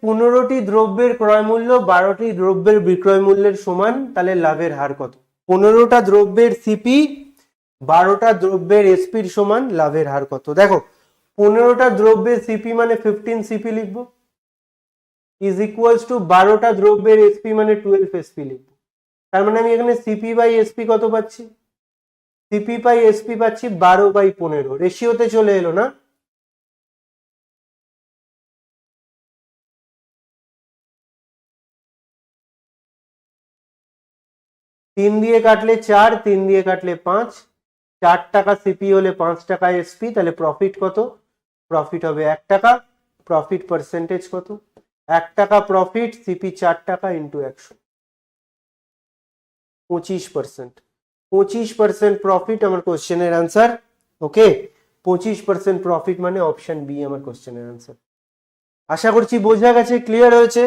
15টি দ্রব্যের ক্রয় মূল্য 12টি দ্রব্যের বিক্রয় মূল্যের সমান, তাহলে লাভের হার কত? 15টা দ্রব্যের সিপি 12টা দ্রব্যের এসপির সমান, লাভের হার কত? দেখো 15টা দ্রব্যের সিপি মানে 15 সিপি লিখবো, ইজ ইকুয়ালস টু 12টা দ্রব্যের এসপি মানে 12 এসপি লিখবো। তার মানে আমি এখানে সিপি বাই এসপি কত পাচ্ছি? সিপি বাই এসপি পাচ্ছি 12/15, রেশিওতে চলে এলো না? তিন দিয়ে কাটলে 4, 3 দিয়ে কাটলে 5, 4 টাকা সিপি হলে 5 টাকা এসপি, তাহলে প্রফিট কত? প্রফিট হবে 1 টাকা। প্রফিট পার্সেন্টেজ কত? 1 টাকা প্রফিট, সিপি 4 টাকা ইন্টু 100, 25%। 25% প্রফিট আমার কোশ্চেনের আনসার। ওকে, 25% প্রফিট মানে অপশন বি আমার কোশ্চেনের আনসার। আশা করছি বোঝা গেছে, ক্লিয়ার হয়েছে।